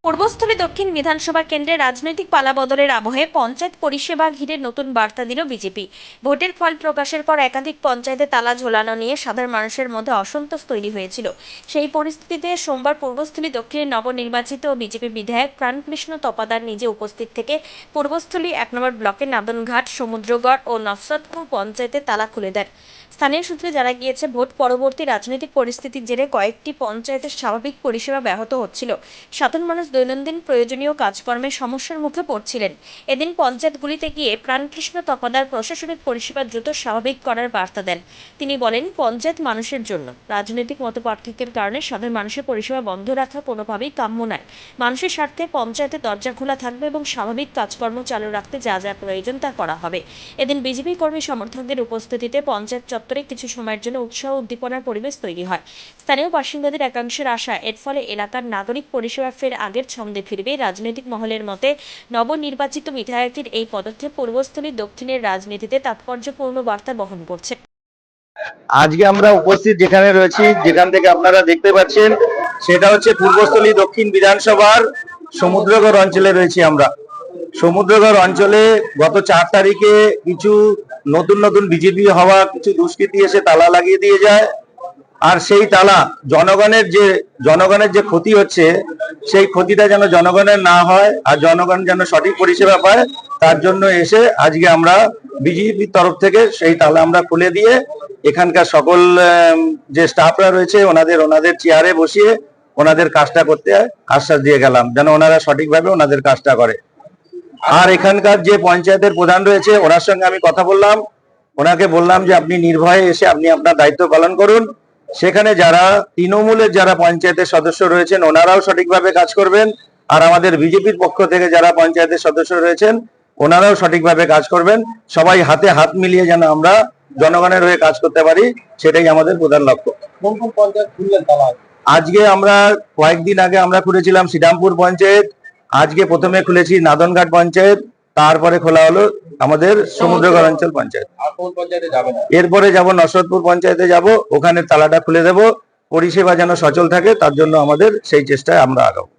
পূর্বস্থলী দক্ষিণ বিধানসভা কেন্দ্রে রাজনৈতিক পালাবদলের আবহে পঞ্চায়েত পরিষেবা ঘিরে নতুন বার্তা দিল বিজেপি। ভোটের ফল প্রকাশের পর একাধিক পঞ্চায়েতে তালা ঝোলানো নিয়ে সাধারণ মানুষের মধ্যে অসন্তোষ তৈরি হয়েছিল। সেই পরিস্থিতিতে সোমবার পূর্বস্থলী দক্ষিণের নবনির্বাচিত বিজেপি বিধায়ক প্রাণকৃষ্ণ তপাদার নিজে উপস্থিত থেকে পূর্বস্থলী 1 নম্বর ব্লকের নাদনঘাট, সমুদ্রগড় ও নসরতপুর পঞ্চায়েতে তালা খুলে দেন। স্থানীয় সূত্রে জানা গিয়েছে, ভোট পরবর্তী রাজনৈতিক পরিস্থিতির জেরে কয়েকটি পঞ্চায়েতের স্বাভাবিক পরিষেবা ব্যাহত হচ্ছিল। সাধারণ মানুষ দৈনন্দিন প্রয়োজনীয় কাজকর্মের সমস্যার মুখে পড়ছিলেন। এদিন পঞ্চায়েতগুলিতে গিয়ে প্রাণকৃষ্ণ তপাদার প্রশাসনিক পরিষেবা দ্রুত স্বাভাবিক করার বার্তা দেন। তিনি বলেন, পঞ্চায়েত মানুষের জন্য, রাজনৈতিক মতপার্থক্যের কারণে সাধারণ মানুষের পরিষেবা বন্ধ রাখা কোনোভাবেই কাম্য নয়। মানুষের স্বার্থে পঞ্চায়েতের দরজা খোলা থাকবে এবং স্বাভাবিক কাজকর্ম চালু রাখতে যা যা প্রয়োজন তা করা হবে। এদিন বিজেপি কর্মী সমর্থকদের উপস্থিতিতে পঞ্চায়েত চত্বরে কিছু সময়ের জন্য উৎসাহ উদ্দীপনার পরিবেশ তৈরি হয়। স্থানীয় বাসিন্দাদের একাংশের আশা, এর ফলে এলাকার নাগরিক পরিষেবা ফের আগের ছন্দে ফিরবে। রাজনৈতিক মহলের মতে, নবনির্বাচিত বিধায়কের এই পদক্ষেপ পূর্বস্থলী দক্ষিণের রাজনীতিতে তাৎপর্যপূর্ণ বার্তা বহন করছে। আজকে আমরা উপস্থিত যেখানে রয়েছি, যেখান থেকে আপনারা দেখতে পাচ্ছেন, সেটা হচ্ছে পূর্বস্থলী দক্ষিণ বিধানসভার সমুদ্রগড় অঞ্চলে রয়েছি আমরা। সমুদ্রগড় অঞ্চলে গত 4 তারিখে কিছু নতুন বিজেপি হওয়া কিছু দুষ্কৃতী এসে তালা লাগিয়ে দিয়ে যায়। আর সেই তালা জনগণের যে ক্ষতি হচ্ছে, সেই ক্ষতিটা যেন জনগণের না হয় আর জনগণ যেন সঠিক পরিষেবা পায়, তার জন্য এসে আজকে আমরা বিজেপির তরফ থেকে সেই তালা আমরা খুলে দিয়ে এখানকার সকল যে স্টাফরা রয়েছে ওনাদের চেয়ারে বসিয়ে ওনাদের কাজটা করতে আশ্বাস দিয়ে গেলাম, যেন ওনারা সঠিকভাবে ওনাদের কাজটা করে। আর এখানকার যে পঞ্চায়েতের প্রধান রয়েছে, ওনার সঙ্গে আমি কথা বললাম, ওনাকে বললাম যে আপনি নির্ভয়ে এসে আপনি আপনার দায়িত্ব পালন করুন। সেখানে যারা তৃণমূলের যারা পঞ্চায়েতের সদস্য রয়েছেন ওনারাও সঠিকভাবে কাজ করবেন, আর আমাদের বিজেপির পক্ষ থেকে যারা পঞ্চায়েতের সদস্য রয়েছেন ওনারাও সঠিকভাবে কাজ করবেন। সবাই হাতে হাত মিলিয়ে যেন আমরা জনগণের হয়ে কাজ করতে পারি, সেটাই আমাদের প্রধান লক্ষ্য। কোন কোন পঞ্চায়েত খুললেন তালা? আজকে আমরা কয়েকদিন আগে আমরা খুলেছিলাম শ্রীরামপুর পঞ্চায়েত, আজকে প্রথমে খুলেছি নাদনঘাট পঞ্চায়েত, তারপরে খোলা হলো আমাদের সমুদ্রগড় অঞ্চল পঞ্চায়েত। এরপরে যাব নসরতপুর পঞ্চায়েতে যাব, ওখানে তালাটা খুলে দেব। পরিষেবা যেন সচল থাকে তার জন্য আমাদের সেই চেষ্টায় আমরা আগাবো।